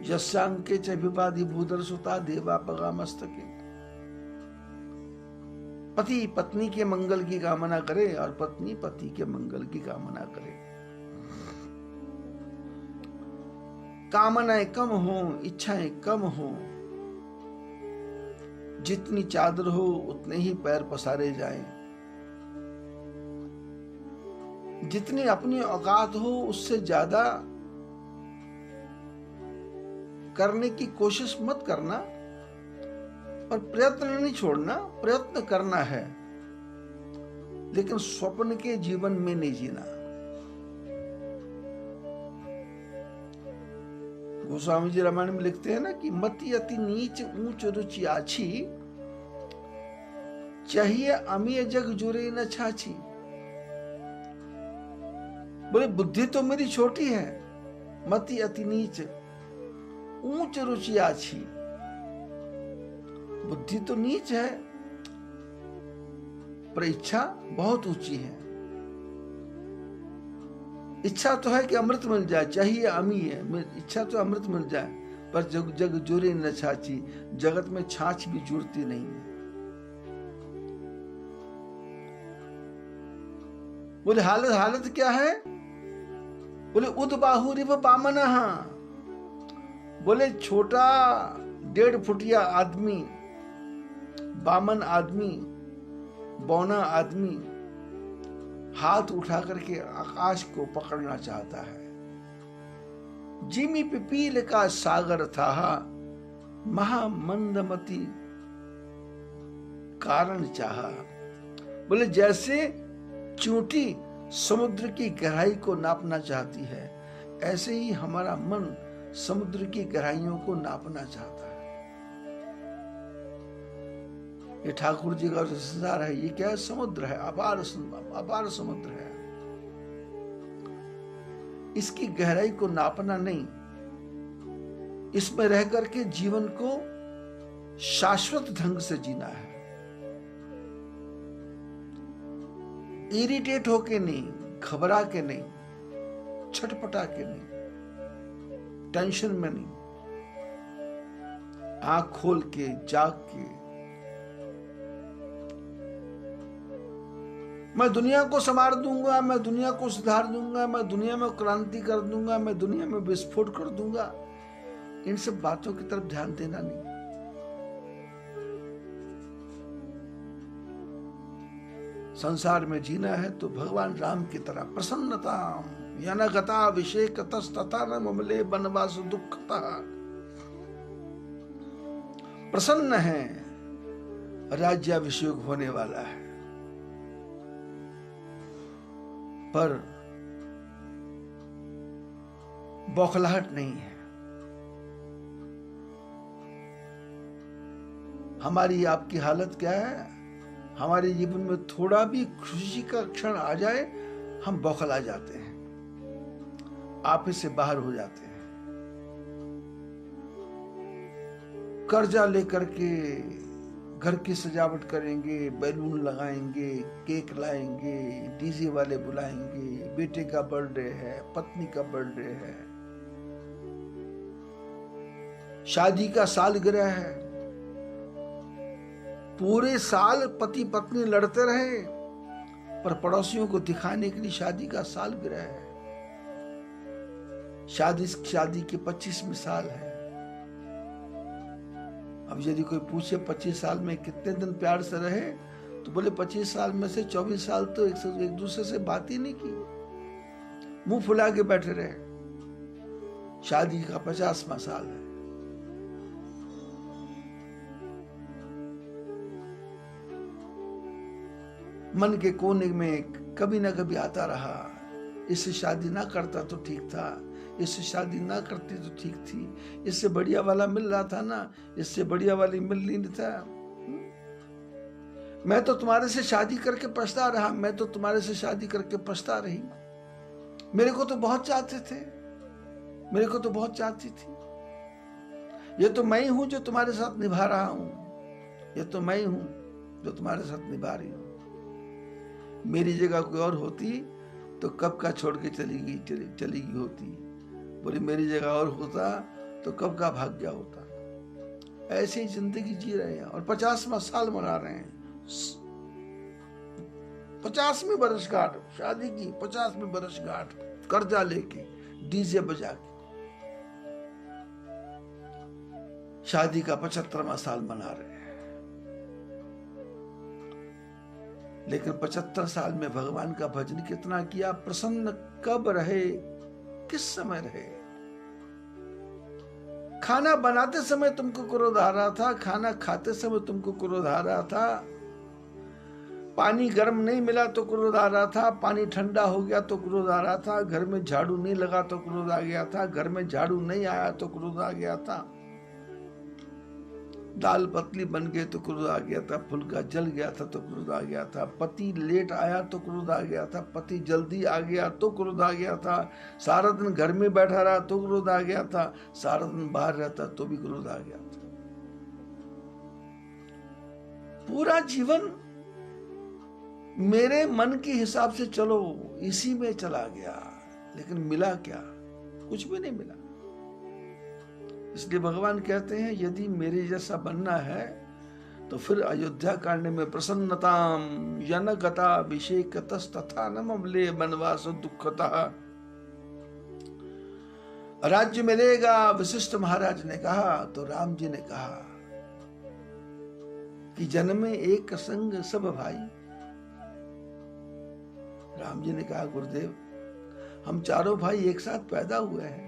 यस्यांके च विवादि भूधर सुता देवापगा मस्तके। पति पत्नी के मंगल की कामना करे और पत्नी पति के मंगल की कामना करे। कामनाएं कम हो, इच्छाएं कम हो, जितनी चादर हो उतने ही पैर पसारे जाएं। जितनी अपनी औकात हो उससे ज्यादा करने की कोशिश मत करना, और प्रयत्न नहीं छोड़ना, प्रयत्न करना है, लेकिन स्वप्न के जीवन में नहीं जीना। गोस्वामी जी रामायण में लिखते हैं ना कि मति अति नीच ऊंच रुचि आछी, चाहिए अमीय जग जुरे न छाछी। बोले बुद्धि तो मेरी छोटी है, मति अति नीच ऊंच रुचि आछी, बुद्धि तो नीच है पर इच्छा बहुत ऊंची है। इच्छा तो है कि अमृत मिल जाए, चाहिए अमी है, इच्छा तो अमृत मिल जाए, पर जग जग जुरे न छाछी, जगत में छाछ भी जुड़ती नहीं है। बोले हालत क्या है? बोले उद बाहुरिव बामनः। बोले छोटा 1.5 फुटिया आदमी, बामन आदमी, बौना आदमी हाथ उठा करके आकाश को पकड़ना चाहता है। जिमी पिपील का सागर था, महामंदमती कारण चाहा। बोले जैसे चूंटी समुद्र की गहराई को नापना चाहती है, ऐसे ही हमारा मन समुद्र की गहराइयों को नापना चाहता है। ये ठाकुर जी का जो संसार है, ये क्या है? समुद्र है, अपार समुद्र है। इसकी गहराई को नापना नहीं, इसमें रह करके जीवन को शाश्वत ढंग से जीना है। इरिटेट होके नहीं, घबरा के नहीं, छटपटा के नहीं, टेंशन में नहीं, आंख खोल के जाग के मैं दुनिया को संवार दूंगा, मैं दुनिया को सुधार दूंगा, मैं दुनिया में क्रांति कर दूंगा, मैं दुनिया में विस्फोट कर दूंगा, इन सब बातों की तरफ ध्यान देना नहीं। संसार में जीना है तो भगवान राम की तरह प्रसन्नता यनगता विषेक तस्तता न ममले बनवास दुखता। प्रसन्न है, राज्याभिषेक होने वाला है, पर बौखलाहट नहीं है। हमारी आपकी हालत क्या है? हमारे जीवन में थोड़ा भी खुशी का क्षण आ जाए, हम बौखला जाते हैं, आपे से बाहर हो जाते हैं। कर्जा लेकर के घर की सजावट करेंगे, बैलून लगाएंगे, केक लाएंगे, डीजे वाले बुलाएंगे, बेटे का बर्थडे है, पत्नी का बर्थडे है, शादी का सालगिरह है। पूरे साल पति पत्नी लड़ते रहे, पर पड़ोसियों को दिखाने के लिए शादी का सालगिरह है। शादी के 25वें साल है। अब यदि कोई पूछे 25 साल में कितने दिन प्यार से रहे, तो बोले 25 साल में से 24 साल तो एक दूसरे से बात ही नहीं की, मुंह फुला के बैठे रहे। शादी का 50वां साल है। मन के कोने में कभी ना कभी आता रहा, इससे शादी ना करता तो ठीक था, इससे शादी ना करती तो ठीक थी, इससे बढ़िया वाला मिल रहा था ना, इससे बढ़िया वाली मिल नहीं था। मैं तो तुम्हारे से शादी करके पछता रहा, मैं तो तुम्हारे से शादी करके पछता रही। मेरे को तो बहुत चाहते थे, मेरे को तो बहुत चाहती थी। ये तो मैं ही हूं जो तुम्हारे साथ निभा रहा हूं, ये तो मैं ही हूं जो तुम्हारे साथ निभा रही हूं। मेरी जगह कोई और होती तो कब का छोड़ के चली गई होती। बोले मेरी जगह और होता तो कब का भाग गया होता। ऐसी जिंदगी जी रहे हैं और 50वां साल मना रहे हैं। 50वीं बरसगांठ शादी की, 50वीं बरसगांठ कर्जा लेके डीजे बजा के शादी का 75वां साल मना रहे हैं। लेकिन 75 साल में भगवान का भजन कितना किया, प्रसन्न कब रहे, किस समय रहे। खाना बनाते समय तुमको क्रोध आ रहा था, खाना खाते समय तुमको क्रोध आ रहा था, पानी गर्म नहीं मिला तो क्रोध आ रहा था, पानी ठंडा हो गया तो क्रोध आ रहा था, घर में झाड़ू नहीं लगा तो क्रोध आ गया था, घर में झाड़ू नहीं आया तो क्रोध आ गया था, दाल पतली बन गई तो क्रोध आ गया था, फुल्का जल गया था तो क्रोध आ गया था, पति लेट आया तो क्रोध आ गया था, पति जल्दी आ गया तो क्रोध आ गया था, सारा दिन घर में बैठा रहा तो क्रोध आ गया था, सारा दिन बाहर रहता तो भी क्रोध आ गया था। पूरा जीवन मेरे मन के हिसाब से चलो, इसी में चला गया, लेकिन मिला क्या? कुछ भी नहीं मिला। इसलिए भगवान कहते हैं यदि मेरे जैसा बनना है तो फिर अयोध्या कांड में प्रसन्नताम जनगता अभिषेकतस्तथा नमले वनवास दुखतः, राज्य मिलेगा। वशिष्ठ महाराज ने कहा तो राम जी ने कहा कि जन्मे एक संग सब भाई। राम जी ने कहा गुरुदेव हम चारों भाई एक साथ पैदा हुए हैं,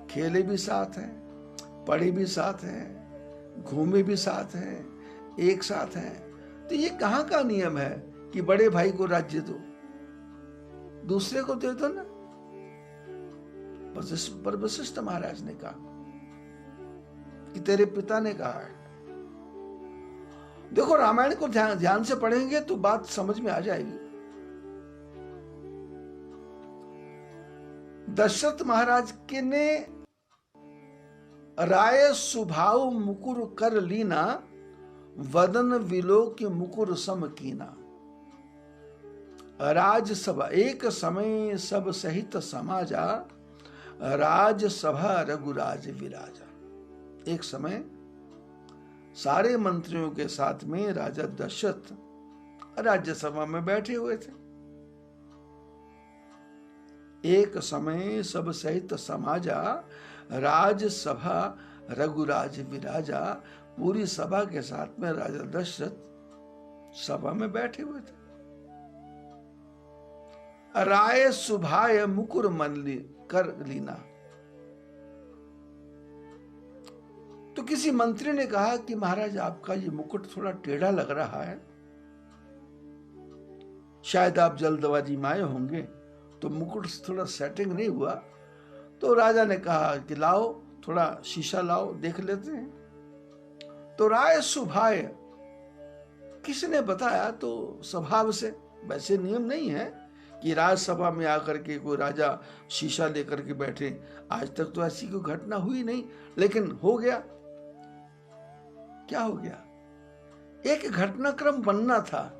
खेले भी साथ हैं, पढ़े भी साथ हैं, घूमे भी साथ हैं, एक साथ हैं, तो ये कहां का नियम है कि बड़े भाई को राज्य दो, दूसरे को दे दो ना। पर वशिष्ठ महाराज ने कहा कि तेरे पिता ने कहा है। देखो रामायण को ध्यान से पढ़ेंगे तो बात समझ में आ जाएगी। दशरथ महाराज के ने राय सुभाव मुकुर कर लीना, वदन विलोक मुकुर सम कीना। राजसभा एक समय सब सहित समाजा, राजसभा रघुराज विराजा। एक समय सारे मंत्रियों के साथ में राजा दशरथ राज्यसभा में बैठे हुए थे। एक समय सब सहित समाजा, राजसभा रघुराज विराजा। पूरी सभा के साथ में राजा दशरथ सभा में बैठे हुए थे। राय सुभाय मुकुर मनली कर लीना। तो किसी मंत्री ने कहा कि महाराज आपका ये मुकुट थोड़ा टेढ़ा लग रहा है, शायद आप जल्दबाजी में आए होंगे तो मुकुट थोड़ा सेटिंग नहीं हुआ। तो राजा ने कहा कि लाओ थोड़ा शीशा लाओ देख लेते हैं। तो राय सुभाय किसने बताया, तो स्वभाव से, वैसे नियम नहीं है कि राजसभा में आकर के कोई राजा शीशा लेकर के बैठे, आज तक तो ऐसी कोई घटना हुई नहीं, लेकिन हो गया। क्या हो गया? एक घटनाक्रम बनना था,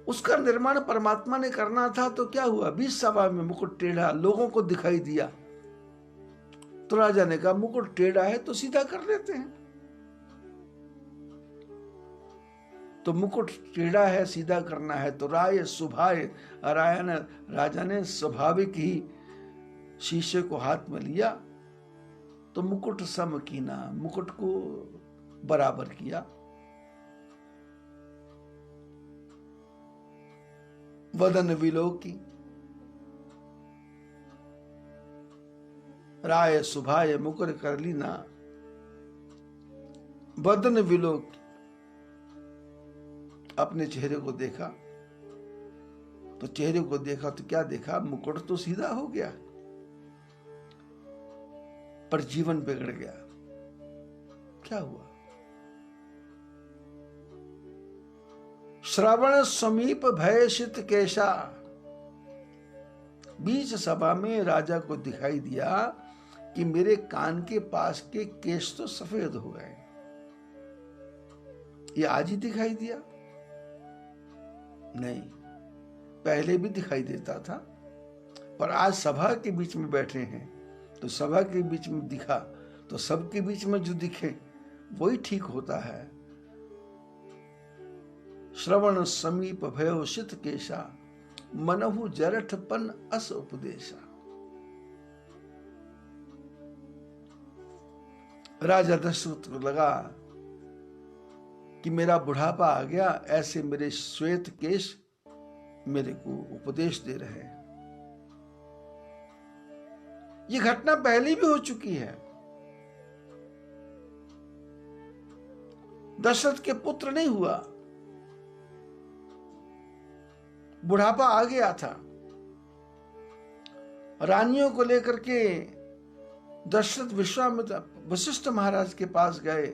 उसका निर्माण परमात्मा ने करना था। तो क्या हुआ? 20 सभा में मुकुट टेढ़ा लोगों को दिखाई दिया, तो राजा ने कहा मुकुट टेढ़ा है तो सीधा कर लेते हैं। तो मुकुट टेढ़ा है, सीधा करना है, तो राय सुभाय, राजा ने स्वाभाविक ही शीशे को हाथ में लिया तो मुकुट सम कीना, मुकुट को बराबर किया। वदन विलोकी, राय सुभाय मुकुर कर लीना, वदन विलोकी। अपने चेहरे को देखा तो चेहरे को देखा तो क्या देखा? मुकुट तो सीधा हो गया पर जीवन बिगड़ गया। क्या हुआ? श्रवण समीप भयशित केशा। बीच सभा में राजा को दिखाई दिया कि मेरे कान के पास के केश तो सफेद हो गए। ये आज ही दिखाई दिया? नहीं, पहले भी दिखाई देता था, पर आज सभा के बीच में बैठे हैं तो सभा के बीच में दिखा, तो सबके बीच में जो दिखे वही ठीक होता है। श्रवण समीप भयो शित केशा, मनहु जरठपन अस उपदेशा। राजा दशरथ को लगा कि मेरा बुढ़ापा आ गया, ऐसे मेरे श्वेत केश मेरे को उपदेश दे रहे हैं। ये घटना पहले भी हो चुकी है। दशरथ के पुत्र नहीं हुआ, बुढ़ापा आ गया था। रानियों को लेकर के दशरथ विश्वामित्र वशिष्ठ महाराज के पास गए।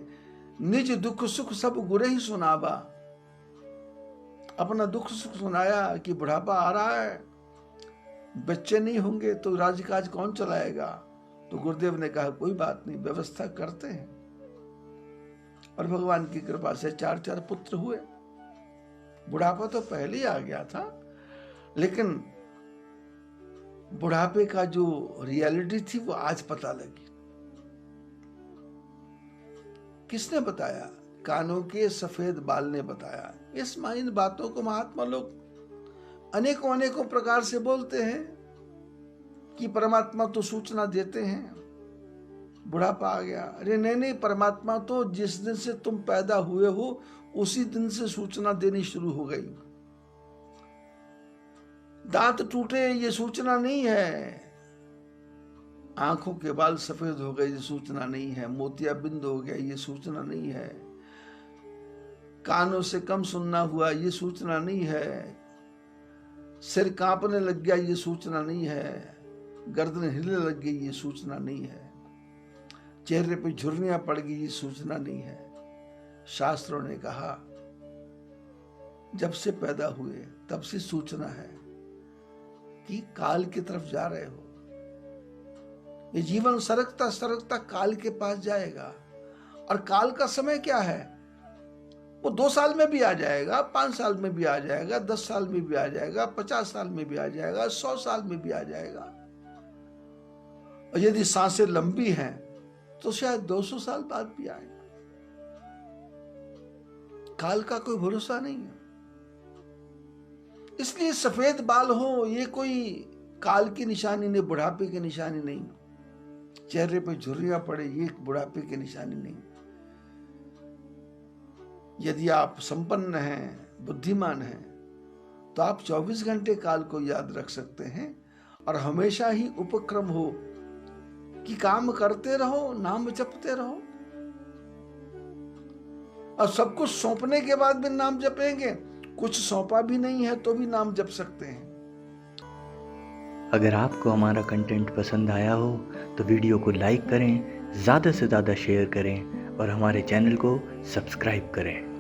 निज दुख सुख सब गुरे ही सुनावा, अपना दुख सुख सुनाया कि बुढ़ापा आ रहा है, बच्चे नहीं होंगे तो राजकाज कौन चलाएगा। तो गुरुदेव ने कहा कोई बात नहीं, व्यवस्था करते हैं। और भगवान की कृपा से 4 पुत्र हुए। बुढ़ापा तो पहले ही आ गया था, लेकिन बुढ़ापे का जो रियलिटी थी वो आज पता लगी। किसने बताया? कानों के सफेद बाल ने बताया। इन बातों को महात्मा लोग अनेकों अनेकों प्रकार से बोलते हैं कि परमात्मा तो सूचना देते हैं बुढ़ापा आ गया। अरे नहीं, परमात्मा तो जिस दिन से तुम पैदा हुए हो उसी दिन से सूचना देनी शुरू हो गई। दांत टूटे ये सूचना नहीं है, आंखों के बाल सफेद हो गए ये सूचना नहीं है, मोतियाबिंद हो गया ये सूचना नहीं है, कानों से कम सुनना हुआ ये सूचना नहीं है, सिर कांपने लग गया ये सूचना नहीं है, गर्दन हिलने लग गई ये सूचना नहीं है, चेहरे पे झुर्रियां पड़ गई ये सूचना नहीं है। शास्त्रों ने कहा जब से पैदा हुए तब से सूचना है कि काल की तरफ जा रहे हो। ये जीवन सरकता सरकता काल के पास जाएगा। और काल का समय क्या है? वो 2 साल में भी आ जाएगा, 5 साल में भी आ जाएगा, 10 साल में भी आ जाएगा, 50 साल में भी आ जाएगा, 100 साल में भी आ जाएगा। और यदि सांसें लंबी हैं तो शायद 200 साल बाद भी आए। काल का कोई भरोसा नहीं है। इसलिए सफेद बाल हो ये कोई काल की निशानी नहीं, बुढ़ापे की निशानी नहीं। चेहरे पे झुर्रियां पड़े ये बुढ़ापे की निशानी नहीं। यदि आप संपन्न हैं, बुद्धिमान हैं, तो आप 24 घंटे काल को याद रख सकते हैं और हमेशा ही उपक्रम हो कि काम करते रहो, नाम जपते रहो। और सब कुछ सौंपने के बाद भी नाम जपेंगे, कुछ सौंपा भी नहीं है तो भी नाम जप सकते हैं। अगर आपको हमारा कंटेंट पसंद आया हो तो वीडियो को लाइक करें, ज़्यादा से ज़्यादा शेयर करें और हमारे चैनल को सब्सक्राइब करें।